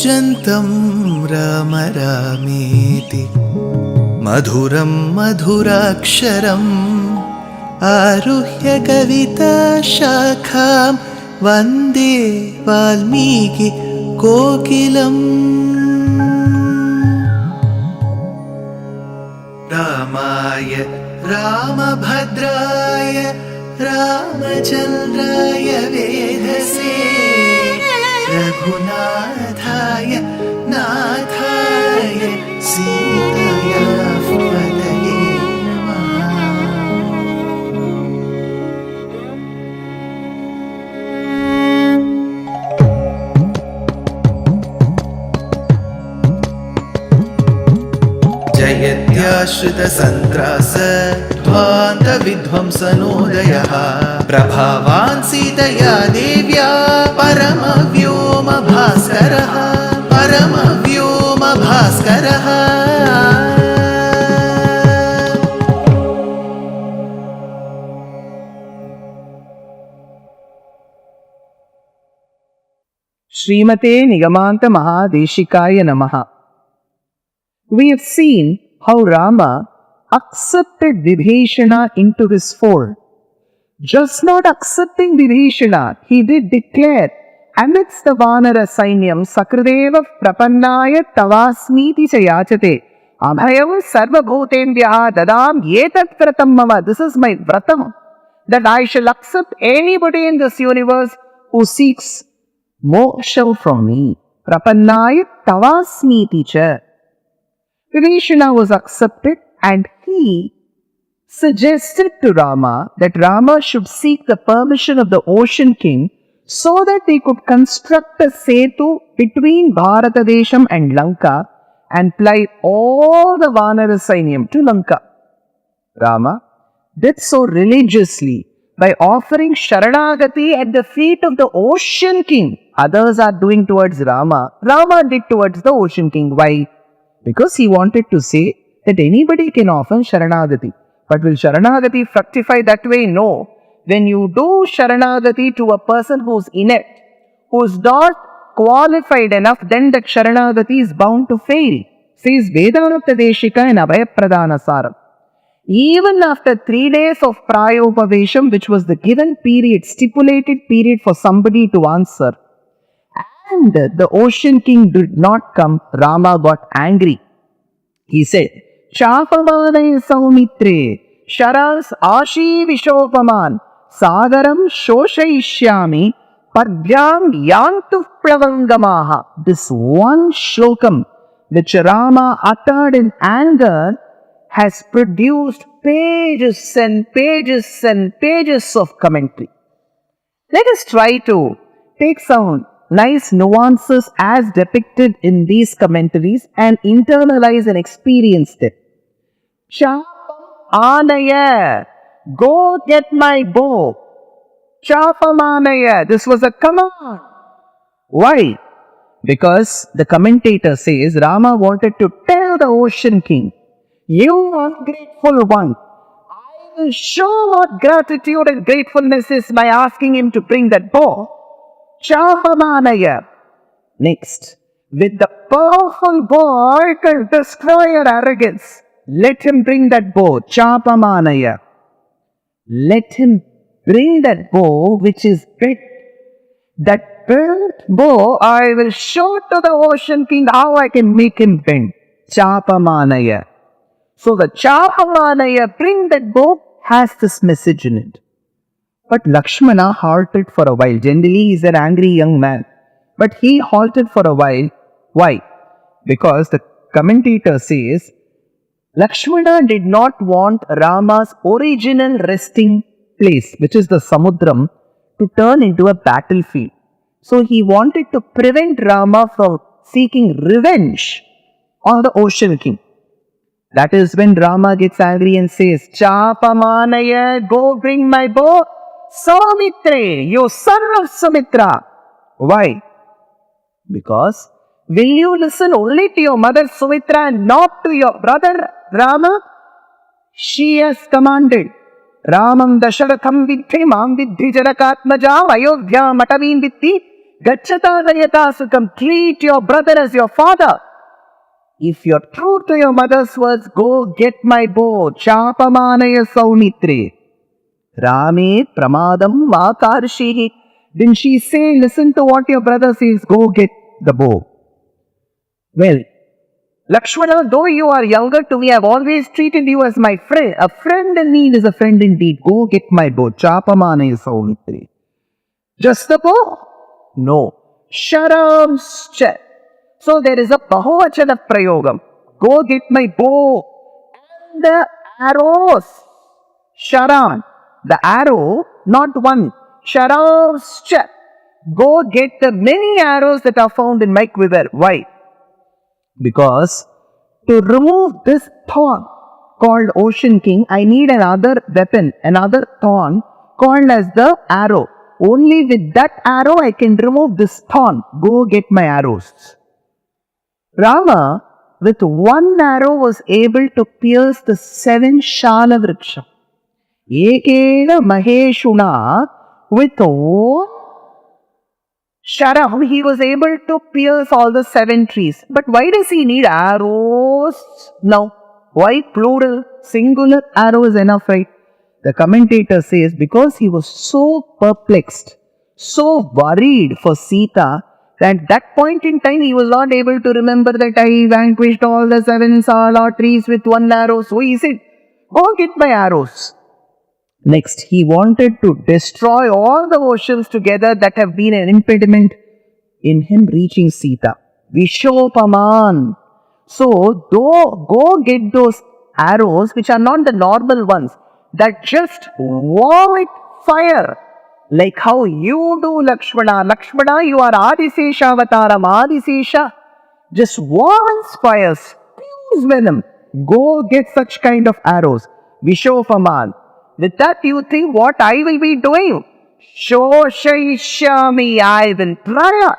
कूजन्तं राम रामेति मधुरं मधुराक्षरम् आरुह्य कविताशाखां वन्दे वाल्मीकि कोकिलम्। रामाय रामभद्राय रामचन्द्राय वेधसे रघुनाथाय नाथाय सीताया पतये नमः। जयत्याश्रितसन्त्रास ध्वान्तविध्वंसनोदयः प्रभावान् सीतया देव्या परमव्योमभास्करः परमव्योमभास्करः। Srimate Nigamanta Mahadeshikaya Namaha. We have seen how Rama accepted Vibhishana into his fold. Just not accepting Vibhishana, he did declare amidst the Vanara Sainyam Sakradeva Prapannaya Tavasmiti Chayachate Abhayav Sarvabhutendyaha Dadam Yetat Vratam Mama. This is my Vratam, that I shall accept anybody in this universe who seeks moksha from me. Prapannaya Tavasmiti Cha. Vibhishana was accepted and he suggested to Rama that Rama should seek the permission of the Ocean King so that they could construct a setu between Bharatadesham and Lanka and fly all the Vanara Sainyam to Lanka. Rama did so religiously by offering Sharanagati at the feet of the Ocean King. Others are doing towards Rama. Rama did towards the Ocean King. Why? Because he wanted to say that anybody can offer Sharanagati. But will Sharanagati fructify that way? No. When you do Sharanagati to a person who is inept, who is not qualified enough, then that Sharanagati is bound to fail. Says Vedanta Deshika in Abhayapradana Saram. Even after 3 days of Prayopavesham, which was the given period, stipulated period for somebody to answer, and the Ocean King did not come, Rama got angry. He said, Chapavane Saumitre, Sharas Ashi Vishopaman, Sagaram Shoshaishyami, Padbyam Yantu Pravangamaha. This one shlokam which Rama uttered in anger has produced pages and pages and pages of commentary. Let us try to take some nice nuances as depicted in these commentaries and internalize and experience them. Chapam Anaya, go get my bow. Chapam Anaya, this was a command. Why? Because the commentator says Rama wanted to tell the Ocean King, you ungrateful one, I will show what gratitude and gratefulness is by asking him to bring that bow. Chapamanaya. Next, with the powerful bow, I can destroy your arrogance. Let him bring that bow. Chapamanaya. Let him bring that bow which is bent. That bent bow, I will show to the Ocean King how I can make him bend. Chapamanaya. So the Chapamanaya, bring that bow, has this message in it. But Lakshmana halted for a while. Generally, he is an angry young man. But he halted for a while. Why? Because the commentator says, Lakshmana did not want Rama's original resting place, which is the Samudram, to turn into a battlefield. So he wanted to prevent Rama from seeking revenge on the Ocean King. That is when Rama gets angry and says, Chapamanaya, go bring my bow. Saumitre, you son of Sumitra. Why? Because will you listen only to your mother Sumitra and not to your brother Rama? She has commanded. Ramam Dasharatham Vidhi Mam Vidhi Jarakatmajam Ayodhya Matavin Vidhi Gachata dayata sukam. Treat your brother as your father. If you're true to your mother's words, go get my bow. Chapamanaya saumitri. Rame pramadam makarshihi. Didn't she say, listen to what your brother says, go get the bow? Well, Lakshmana, though you are younger to me, I've always treated you as my friend. A friend in need is a friend indeed. Go get my bow. Chapamane saumitri. Just the bow? No. Sharamscha. So there is a bahuvachana prayogam. Go get my bow and the arrows. Sharan. The arrow, not one. Sharamscha. Go get the many arrows that are found in my quiver. Why? Because to remove this thorn called Ocean King, I need another weapon, another thorn called as the arrow. Only with that arrow I can remove this thorn. Go get my arrows. Rama, with one arrow, was able to pierce the 7 Shala Vriksha. Ekena Maheshuna, with one Sharam, he was able to pierce all the 7 trees. But why does he need arrows now? Why plural? Singular arrow is enough, right? The commentator says because he was so perplexed, so worried for Sita, that at that point in time he was not able to remember that I vanquished all the 7 Sala trees with one arrow. So he said, go get my arrows. Next, he wanted to destroy all the oceans together that have been an impediment in him reaching Sita. Vishopaman. So, go get those arrows which are not the normal ones that just vomit fire. Like how you do, Lakshmana. Lakshmana, you are Adisesha avataram. Adisesha just vomits fire, spews venom. Go get such kind of arrows. Vishopaman. With that, you think what I will be doing? Shoshaishyami, I will dry up.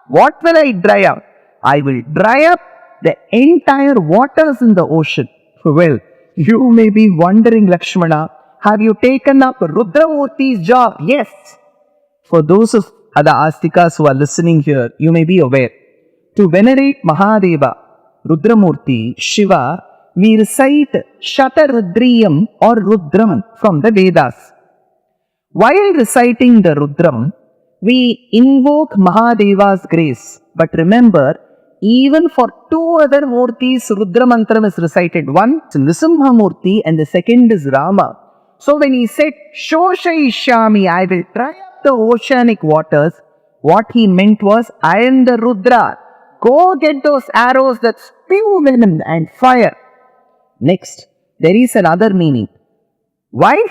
What will I dry up? I will dry up the entire waters in the ocean. Well, you may be wondering, Lakshmana, have you taken up Rudramurti's job? Yes. For those of other Astikas who are listening here, you may be aware. To venerate Mahadeva, Rudramurti, Shiva, we recite Shatarudriyam or Rudram from the Vedas. While reciting the Rudram, we invoke Mahadeva's grace. But remember, even for 2 other Murtis, Rudra Mantram is recited. One is Nrisimha Murti and the second is Rama. So when he said, Shoshaishyami, I will dry up the oceanic waters, what he meant was, I am the Rudra. Go get those arrows that spew venom and fire. Next, there is another meaning. Why?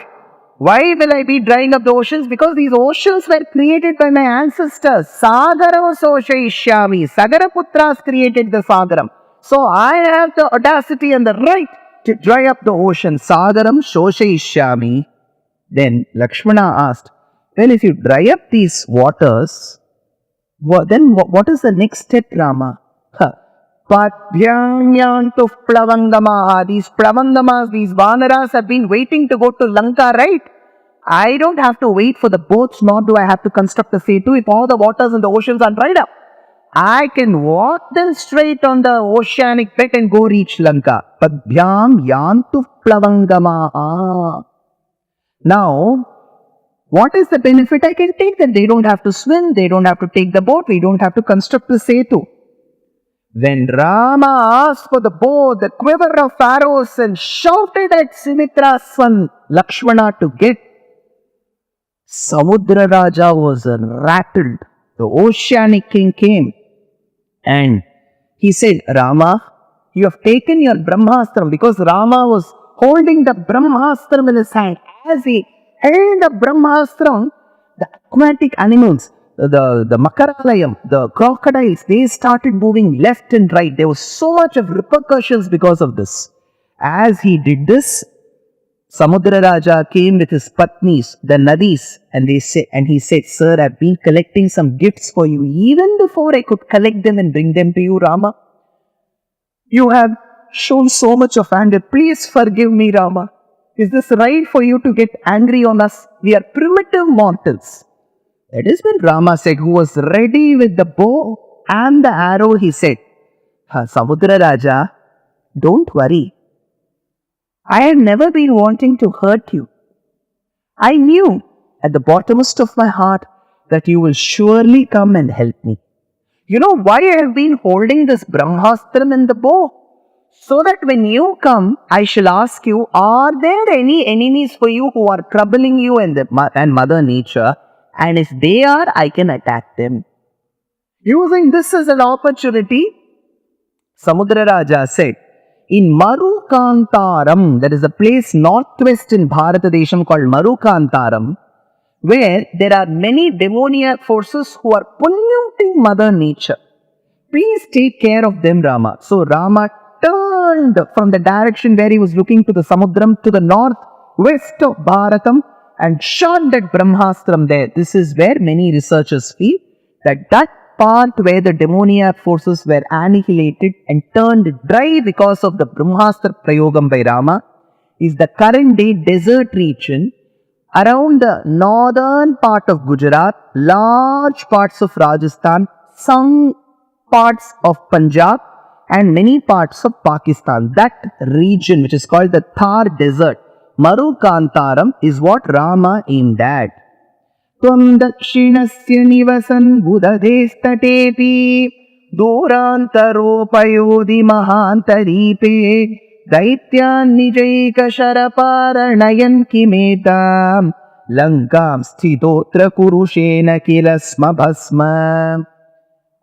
Why will I be drying up the oceans? Because these oceans were created by my ancestors. Sagaram Soshaishyami. Sagaraputras created the Sagaram. So I have the audacity and the right to dry up the ocean. Sagaram Soshaishyami. Then Lakshmana asked, well, if you dry up these waters, then what is the next step, Rama? Padbhyanyantu plavangamaha. These plavangamas, these vanaras have been waiting to go to Lanka, right? I don't have to wait for the boats, nor do I have to construct a setu if all the waters in the oceans are dried up. I can walk them straight on the oceanic bed and go reach Lanka. Padbhyanyantu plavangamaha. Now, what is the benefit I can take them? They don't have to swim, they don't have to take the boat, we don't have to construct the setu. When Rama asked for the bow, the quiver of arrows and shouted at Sumitra's son Lakshmana to get, Samudra Raja was rattled. The oceanic king came and he said, Rama, you have taken your Brahmastram, because Rama was holding the Brahmastram in his hand. As he held the Brahmastram, the aquatic animals, the Makaralayam, the crocodiles, they started moving left and right. There was so much of repercussions because of this. As he did this, Samudra Raja came with his patnis, the nadis, and he said, Sir, I've been collecting some gifts for you even before I could collect them and bring them to you, Rama. You have shown so much of anger. Please forgive me, Rama. Is this right for you to get angry on us? We are primitive mortals. That is when Rama said, who was ready with the bow and the arrow, he said, Samudra Raja, don't worry. I have never been wanting to hurt you. I knew at the bottommost of my heart that you will surely come and help me. You know why I have been holding this Brahmastram and the bow? So that when you come, I shall ask you, are there any enemies for you who are troubling you and Mother Nature? And if they are, I can attack them. Using this as an opportunity, Samudra Raja said, in Marukantaram, there is a place northwest in Bharatadesham called Marukantaram, where there are many demoniac forces who are polluting Mother Nature. Please take care of them, Rama. So Rama turned from the direction where he was looking to the Samudram to the northwest of Bharatam and shot that Brahmastram there. This is where many researchers feel that part where the demoniac forces were annihilated and turned dry because of the Brahmastra Prayogam by Rama is the current day desert region around the northern part of Gujarat, large parts of Rajasthan, some parts of Punjab and many parts of Pakistan. That region which is called the Thar Desert, Marukantaram, is what Rama aimed at. Tvam dakshinasya nivasan budadestatepi durantaropayodi mahantaripe daityan nijaika sharaparanayan kimetam lankam sthitotra kurushena kilasma bhasma.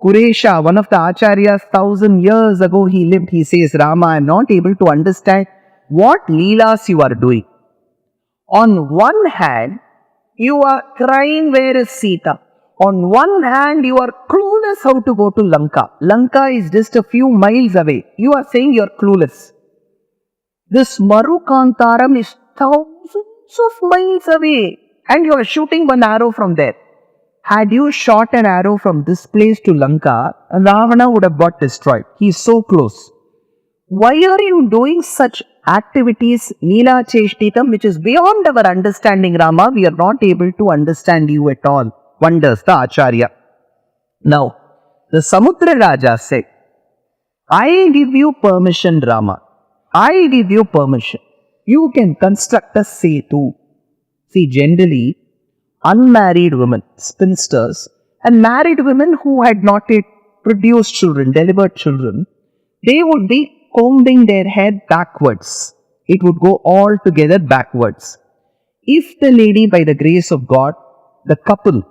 Kuresha, one of the acharyas 1000 years ago he lived, he says, Rama, I am not able to understand what leelas you are doing. On one hand, you are crying, where is Sita? On one hand, you are clueless how to go to Lanka. Lanka is just a few miles away. You are saying you are clueless. This Marukantaram is thousands of miles away and you are shooting one arrow from there. Had you shot an arrow from this place to Lanka, Ravana would have got destroyed. He is so close. Why are you doing such activities, Leela Cheshtitam, which is beyond our understanding, Rama? We are not able to understand you at all, wonders the Acharya. Now, the Samudra Raja said, I give you permission, Rama. I give you permission. You can construct a setu. See, generally, unmarried women, spinsters, and married women who had not yet produced children, delivered children, they would be combing their hair backwards. It would go all together backwards. If the lady, by the grace of God, the couple,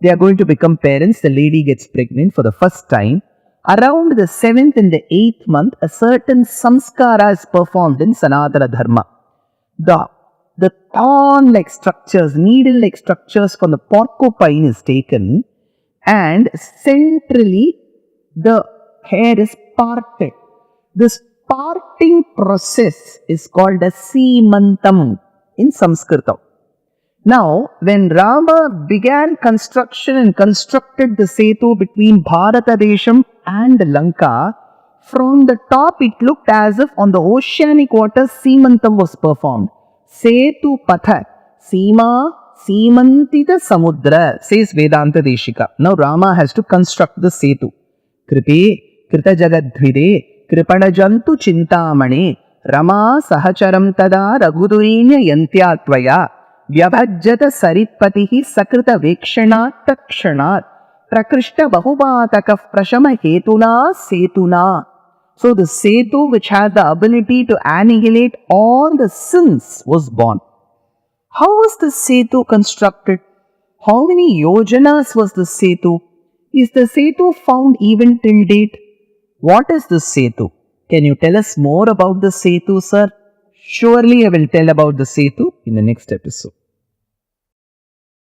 they are going to become parents, the lady gets pregnant for the first time, around the 7th and the 8th month, a certain samskara is performed in Sanatana Dharma. The thorn-like structures, needle-like structures from the porcupine is taken and centrally the hair is parted. This parting process is called a semantam in Sanskritam. Now, when Rama began construction and constructed the setu between Bharatadesham and Lanka, from the top it looked as if on the oceanic waters semantam was performed. Setu patha, Sima, Simantita Samudra, says Vedanta Deshika. Now Rama has to construct the setu. Kripe, Krita Jagadhvide, Kripanajantu Chintamane, Rama Sahacharam Tada Raghudurinya Yantyattvaya, Vyabhajjata Saritpatihi Sakrita Vekshanat Takshanat, Prakrishta Bahubhataka Prashama Hetuna Setuna. So the setu, which had the ability to annihilate all the sins, was born. How was the setu constructed? How many yojanas was the setu? Is the setu found even till date? What is the setu? Can you tell us more about the setu, sir? Surely I will tell about the setu in the next episode.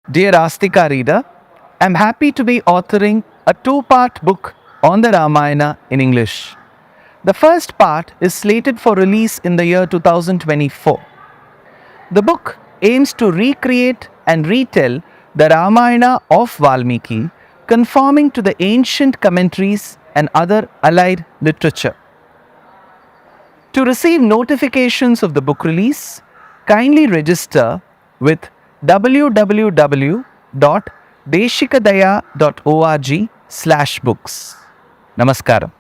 Dear Astika reader, I am happy to be authoring a 2-part book on the Ramayana in English. The first part is slated for release in the year 2024. The book aims to recreate and retell the Ramayana of Valmiki, conforming to the ancient commentaries and other allied literature. To receive notifications of the book release, kindly register with www.dushyanth deshikadaya.org/books. Namaskaram.